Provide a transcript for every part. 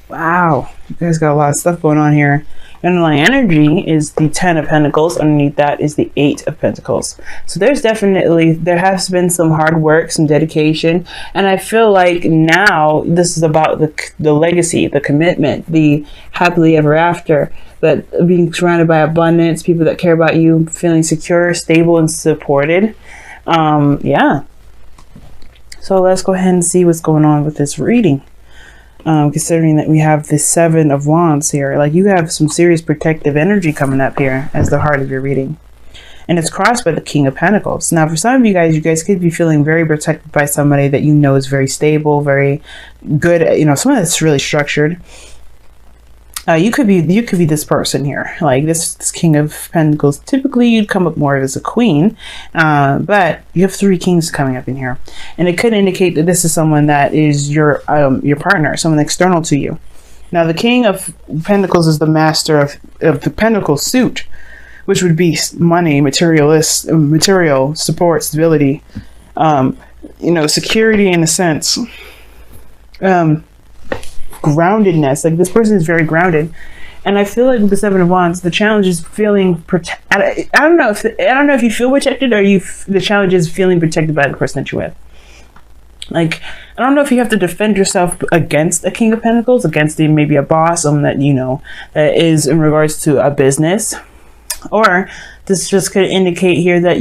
Wow, you guys got a lot of stuff going on here. Underlying energy is the 10 of Pentacles. Underneath that is the 8 of Pentacles. So there has been some hard work, some dedication. And I feel like now this is about the legacy, the commitment, the happily ever after. But being surrounded by abundance, people that care about you, feeling secure, stable, and supported. Yeah. So let's go ahead and see what's going on with this reading. Considering that we have the 7 of Wands here, like you have some serious protective energy coming up here as the heart of your reading. And it's crossed by the King of Pentacles. Now, for some of you guys could be feeling very protected by somebody that you know is very stable, very good, someone that's really structured. You could be this person here, like this King of Pentacles. Typically, you'd come up more as a queen, but you have 3 kings coming up in here, and it could indicate that this is someone that is your partner, someone external to you. Now, the King of Pentacles is the master of the Pentacle suit, which would be money, material support, stability, security in a sense. Groundedness, like this person is very grounded, and I feel like with the 7 of Wands, the challenge is feeling I don't know if you feel protected, or the challenge is feeling protected by the person that you're with. Like, I don't know if you have to defend yourself against a King of Pentacles, against maybe a boss, someone that that is in regards to a business, or this just could indicate here that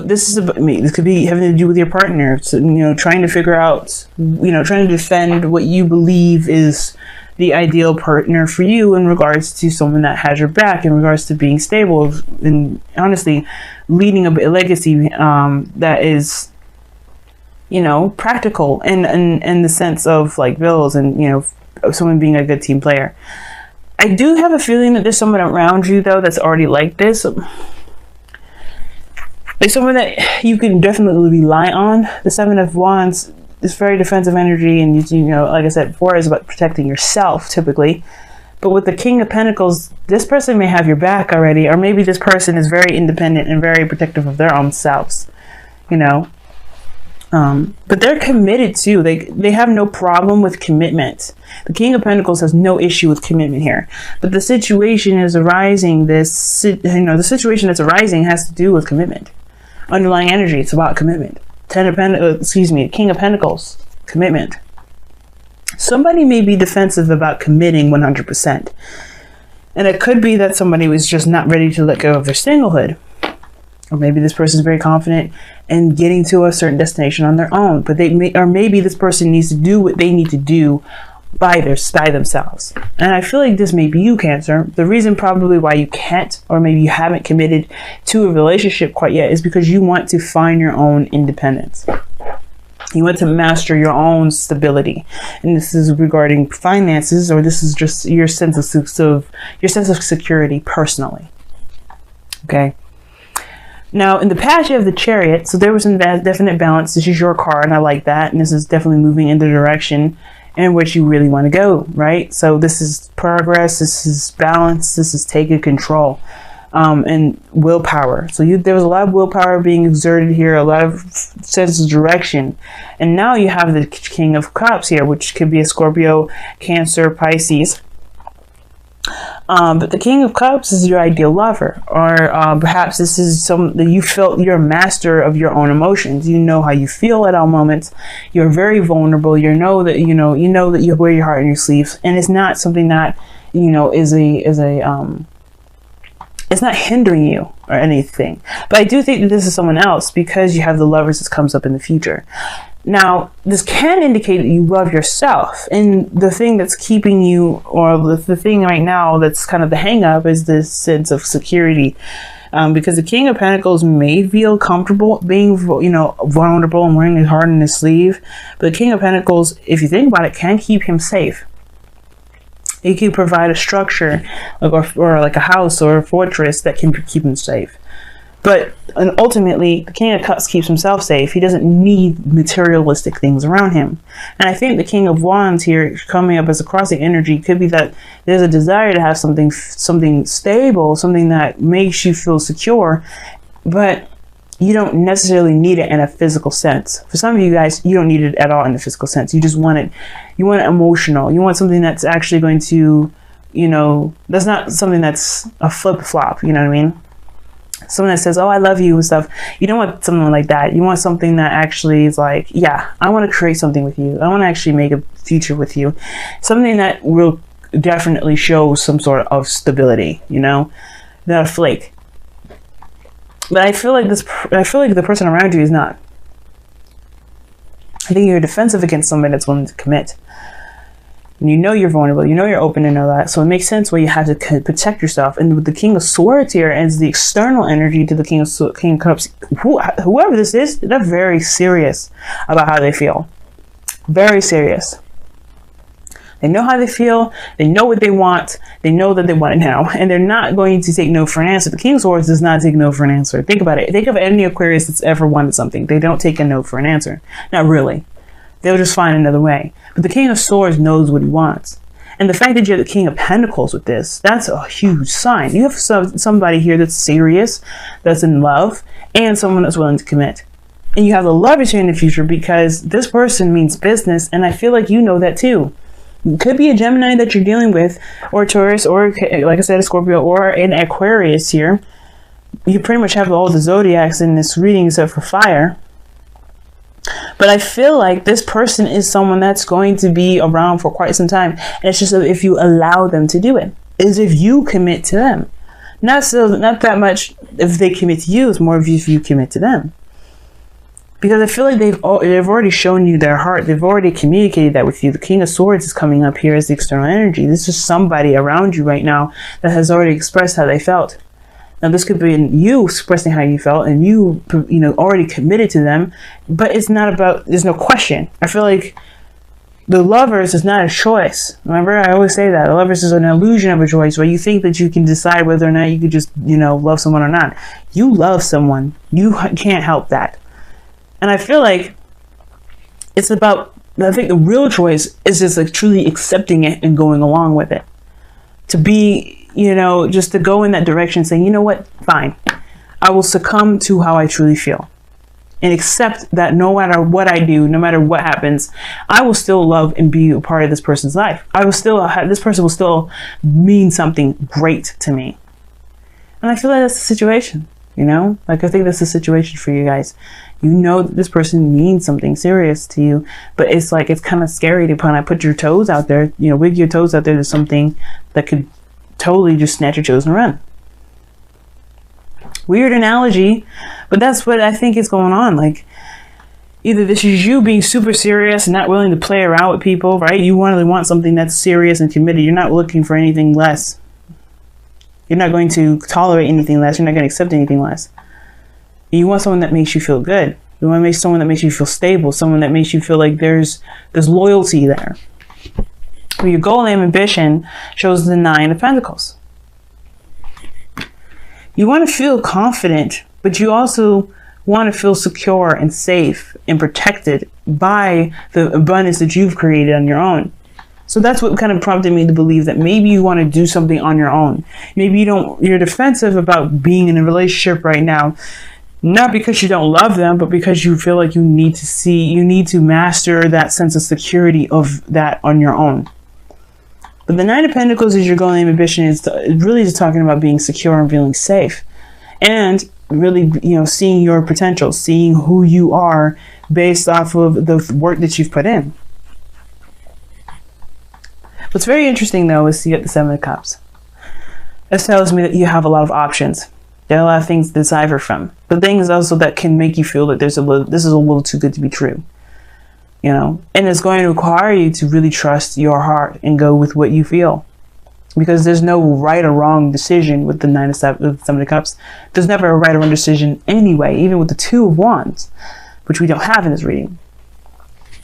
this is about me. This could be having to do with your partner. So, trying to figure out, trying to defend what you believe is the ideal partner for you in regards to someone that has your back, in regards to being stable, and honestly, leading a legacy that is, practical in the sense of like bills and, someone being a good team player. I do have a feeling that there's someone around you though that's already like this. Like someone that you can definitely rely on. The 7 of Wands is very defensive energy, and like I said before, is about protecting yourself typically. But with the King of Pentacles, this person may have your back already, or maybe this person is very independent and very protective of their own selves, but they're committed too. They have no problem with commitment. The King of Pentacles has no issue with commitment here, but the situation is arising. The situation that's arising has to do with commitment. Underlying energy, it's about commitment. King of Pentacles, commitment. Somebody may be defensive about committing 100%. And it could be that somebody was just not ready to let go of their singlehood. Or maybe this person is very confident in getting to a certain destination on their own. But maybe this person needs to do what they need to do by themselves. And I feel like this may be you, Cancer. The reason probably why you can't, or maybe you haven't committed to a relationship quite yet, is because you want to find your own independence. You want to master your own stability. And this is regarding finances, or this is just your sense of security personally. Okay. Now, in the past, you have the Chariot. So there was some definite balance. This is your card, and I like that. And this is definitely moving in the direction in which you really want to go, right? So this is progress, this is balance, this is taking control, and willpower. So there was a lot of willpower being exerted here, a lot of sense of direction. And now you have the King of Cups here, which could be a Scorpio, Cancer, Pisces. But the King of Cups is your ideal lover, or perhaps this is that you felt you're a master of your own emotions. You know how you feel at all moments. You're very vulnerable. You know that you wear your heart on your sleeves, and it's not something that it's not hindering you or anything. But I do think that this is someone else, because you have the Lovers that comes up in the future. Now, this can indicate that you love yourself, and the thing that's keeping you, or the thing right now that's kind of the hang up, is this sense of security. Because the King of Pentacles may feel comfortable being, vulnerable and wearing his heart on his sleeve. But the King of Pentacles, if you think about it, can keep him safe. He can provide a structure, or like a house or a fortress that can keep him safe. But ultimately, the King of Cups keeps himself safe. He doesn't need materialistic things around him. And I think the King of Wands here, coming up as a crossing energy, could be that there's a desire to have something stable, something that makes you feel secure. But you don't necessarily need it in a physical sense. For some of you guys, you don't need it at all in a physical sense. You just want it, you want it emotional. You want something that's actually going to, you know, that's not something that's a flip-flop, you know what I mean? Someone that says, oh, I love you and stuff. You don't want something like that. You want something that actually is like, yeah, I want to create something with you. I want to actually make a future with you. Something that will definitely show some sort of stability, you know, not a flake. But I feel like the person around you is not. I think you're defensive against somebody that's willing to commit. And you know you're vulnerable. You know you're open and all that. So it makes sense why you have to protect yourself. And with the King of Swords here and the external energy to the King of Cups, whoever this is, they're very serious about how they feel. Very serious. They know how they feel. They know what they want. They know that they want it now. And they're not going to take no for an answer. The King of Swords does not take no for an answer. Think about it. Think of any Aquarius that's ever wanted something. They don't take a no for an answer. Not really. They'll just find another way. But the King of Swords knows what he wants. And the fact that you're the King of Pentacles with this, that's a huge sign. You have somebody here that's serious, that's in love, and someone that's willing to commit. And you have the Lovers here in the future because this person means business. And I feel like you know that too. It could be a Gemini that you're dealing with, or Taurus, or like I said, a Scorpio, or an Aquarius here. You pretty much have all the zodiacs in this reading except for fire. But I feel like this person is someone that's going to be around for quite some time. And it's just if you allow them to do it. Is if you commit to them. Not that much if they commit to you. It's more if you commit to them. Because I feel like they've already shown you their heart. They've already communicated that with you. The King of Swords is coming up here as the external energy. This is somebody around you right now that has already expressed how they felt. Now, this could be you expressing how you felt and you know, already committed to them. But it's not about, there's no question. I feel like the Lovers is not a choice. Remember, I always say that. The Lovers is an illusion of a choice where you think that you can decide whether or not you could just, you know, love someone or not. You love someone. You can't help that. And I feel like it's about, I think the real choice is just like truly accepting it and going along with it. To be, you know, just to go in that direction saying, you know what, fine. I will succumb to how I truly feel. And accept that no matter what I do, no matter what happens, I will still love and be a part of this person's life. I will still have, this person will still mean something great to me. And I feel like that's the situation, you know? Like, I think that's the situation for you guys. You know that this person means something serious to you, but it's like, it's kind of scary to put your toes out there, you know, wig your toes out there to something that could totally just snatch your toes and run. Weird analogy, but that's what I think is going on. Like, either this is you being super serious and not willing to play around with people, right? You really want something that's serious and committed. You're not looking for anything less. You're not going to tolerate anything less. You're not going to accept anything less. You want someone that makes you feel good. You want to make someone that makes you feel stable, someone that makes you feel like there's loyalty there. Well, your goal and ambition shows the 9 of Pentacles. You want to feel confident, but you also want to feel secure and safe and protected by the abundance that you've created on your own. So that's what kind of prompted me to believe that maybe you want to do something on your own. Maybe you're defensive about being in a relationship right now. Not because you don't love them, but because you feel like you need to master that sense of security of that on your own. But the 9 of Pentacles is your goal and ambition is really just talking about being secure and feeling safe. And really, you know, seeing your potential, seeing who you are based off of the work that you've put in. What's very interesting though is you get the 7 of Cups. This tells me that you have a lot of options. There are a lot of things to decipher from. But things also that can make you feel that this is a little too good to be true. You know, and it's going to require you to really trust your heart and go with what you feel. Because there's no right or wrong decision with the 7 of Cups. There's never a right or wrong decision anyway, even with the 2 of Wands, which we don't have in this reading.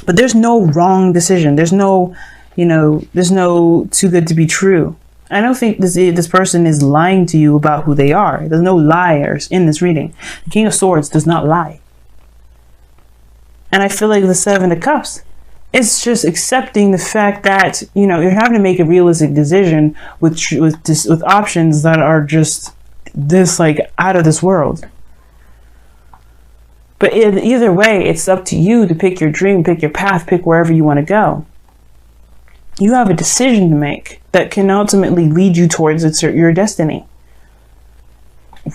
But there's no wrong decision. There's no, you know, there's no too good to be true. I don't think this person is lying to you about who they are. There's no liars in this reading. The King of Swords does not lie. And I feel like the 7 of Cups, it's just accepting the fact that, you know, you're having to make a realistic decision with options that are just this, like, out of this world. But either way, it's up to you to pick your dream, pick your path, pick wherever you want to go. You have a decision to make that can ultimately lead you towards your destiny.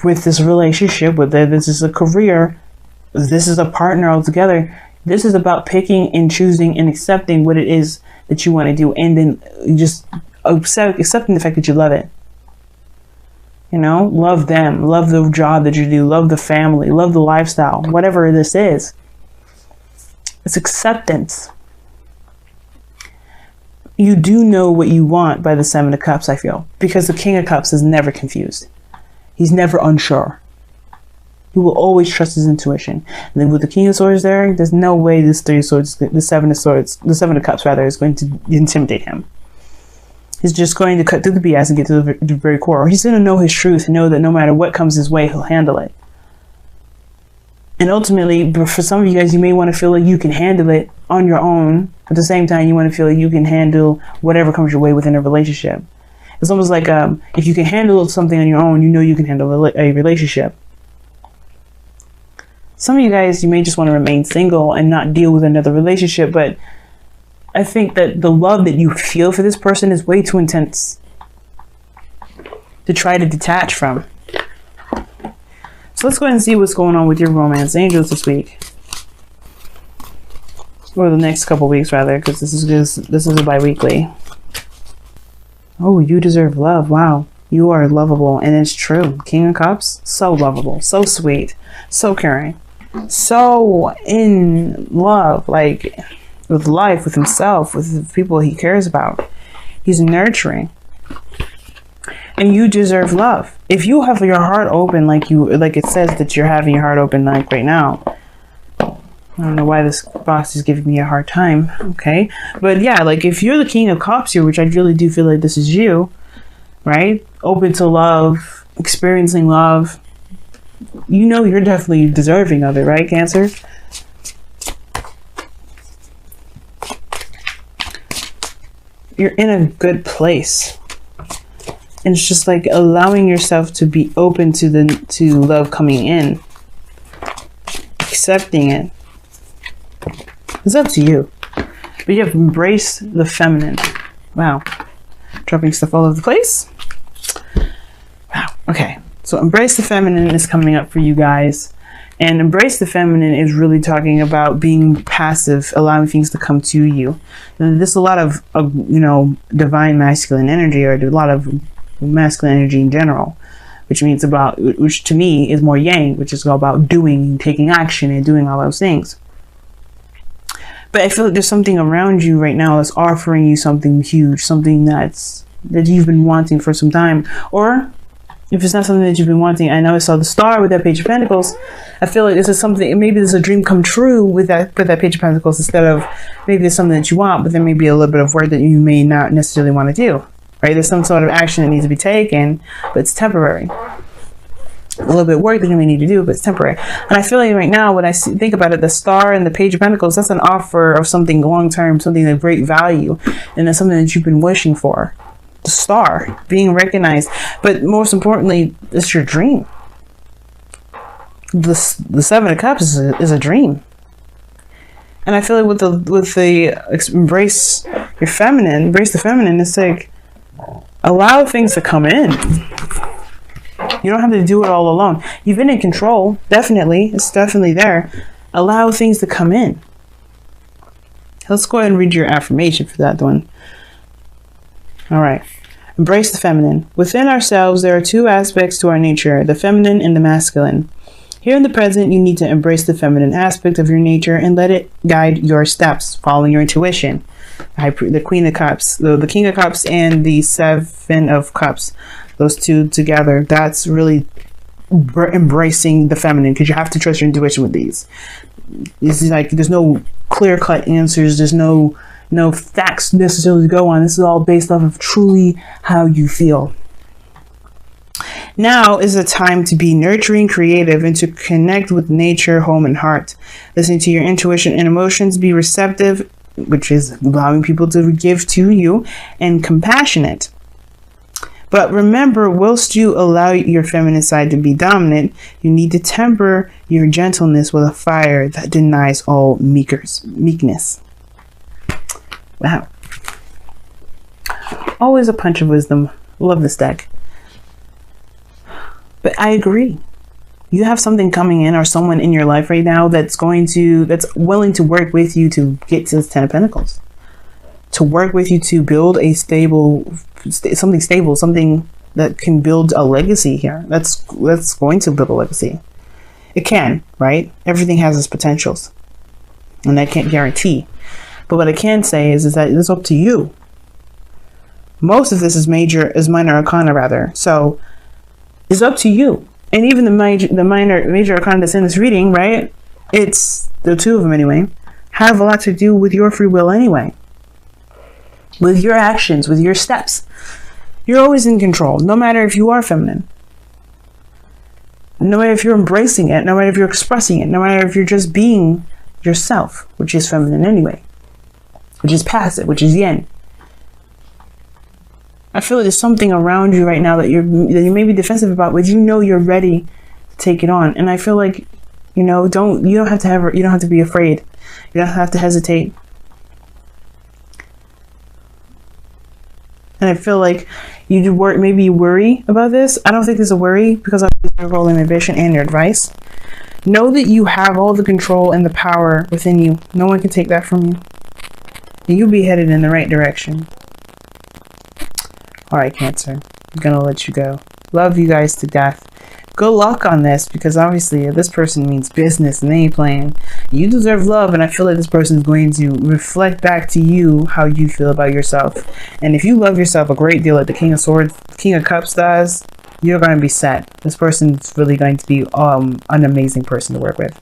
With this relationship, whether this is a career, this is a partner altogether, this is about picking and choosing and accepting what it is that you want to do, and then just accepting the fact that you love it. You know, love them, love the job that you do, love the family, love the lifestyle, whatever this is. It's acceptance. You do know what you want by the Seven of Cups, I feel, because the King of Cups is never confused. He's never unsure. He will always trust his intuition. And then with the King of Swords there's no way the Seven of Cups rather, is going to intimidate him. He's just going to cut through the BS and get to the very core. He's going to know his truth and know that no matter what comes his way, he'll handle it. And ultimately, for some of you guys, you may want to feel like you can handle it on your own. At the same time, you want to feel like you can handle whatever comes your way within a relationship. It's almost like if you can handle something on your own, you know you can handle a relationship. Some of you guys, you may just want to remain single and not deal with another relationship, but I think that the love that you feel for this person is way too intense to try to detach from. So let's go ahead and see what's going on with your romance angels this week. Or the next couple weeks, rather, because this is a bi-weekly. Oh, you deserve love. Wow. You are lovable, and it's true. King of Cups, so lovable, so sweet, so caring, so in love, like with life, with himself, with the people he cares about. He's nurturing. And you deserve love. If you have your heart open like it says that you're having your heart open like right now. I don't know why this box is giving me a hard time. Okay. But yeah, like if you're the King of Cups here, which I really do feel like this is you, right? Open to love, experiencing love. You know you're definitely deserving of it, right, Cancer? You're in a good place. And it's just like allowing yourself to be open to love coming in. Accepting it. It's up to you. But you have to embrace the feminine. Wow. Dropping stuff all over the place. Wow. Okay. So embrace the feminine is coming up for you guys. And embrace the feminine is really talking about being passive, allowing things to come to you. And there's a lot of divine masculine energy, or a lot of masculine energy in general, which to me is more yang, which is all about doing, taking action and doing all those things. But I feel like there's something around you right now that's offering you something huge, something that you've been wanting for some time. Or if it's not something that you've been wanting, I know I saw the star with that Page of Pentacles. I feel like this is something, maybe there's a dream come true with that Page of Pentacles, instead of maybe there's something that you want, but there may be a little bit of work that you may not necessarily want to do. Right? There's some sort of action that needs to be taken, but it's temporary. A little bit of work that you may need to do, but it's temporary. And I feel like right now, when I think about it, the star and the Page of Pentacles, that's an offer of something long-term, something of great value, and that's something that you've been wishing for. The star, being recognized, but most importantly, it's your dream. The Seven of Cups is a dream. And I feel like with the embrace your feminine, embrace the feminine, it's like, allow things to come in. You don't have to do it all alone. You've been in control, definitely. It's definitely there. Allow things to come in. Let's go ahead and read your affirmation for that one. All right. Embrace the feminine. Within ourselves, there are two aspects to our nature, the feminine and the masculine. Here in the present, you need to embrace the feminine aspect of your nature and let it guide your steps, following your intuition. The Queen of Cups, the King of Cups, and the Seven of Cups. Those two together, that's really embracing the feminine, because you have to trust your intuition with these. It's like there's no clear-cut answers. There's no facts necessarily to go on. This is all based off of truly how you feel. Now is a time to be nurturing, creative, and to connect with nature, home, and heart. Listen to your intuition and emotions. Be receptive, which is allowing people to give to you, and compassionate. But remember, whilst you allow your feminine side to be dominant, you need to temper your gentleness with a fire that denies all meekness. Wow. Always a punch of wisdom. Love this deck. But I agree. You have something coming in, or someone in your life right now that's willing to work with you to get to this 10 of Pentacles. To work with you to build a something that can build a legacy here. That's going to build a legacy. It can, right? Everything has its potentials, and I can't guarantee. But what I can say is that it's up to you. Most of this is minor arcana rather. So it's up to you. And even the major arcana that's in this reading, right? It's the two of them anyway. Have a lot to do with your free will anyway. With your actions, with your steps. You're always in control, no matter if you are feminine. No matter if you're embracing it, no matter if you're expressing it, no matter if you're just being yourself, which is feminine anyway. Which is passive, which is yin. I feel like there's something around you right now that you may be defensive about, but you know you're ready to take it on. And I feel like, you don't have to be afraid. You don't have to hesitate. And I feel like maybe you worry about this. I don't think there's a worry, because of your role in ambition and your advice. Know that you have all the control and the power within you. No one can take that from you. And you'll be headed in the right direction. All right, Cancer. I'm going to let you go. Love you guys to death. Good luck on this, because obviously this person means business and they ain't playing. You deserve love, and I feel like this person is going to reflect back to you how you feel about yourself. And if you love yourself a great deal, like the King of Cups does, you're going to be set. This person's really going to be an amazing person to work with.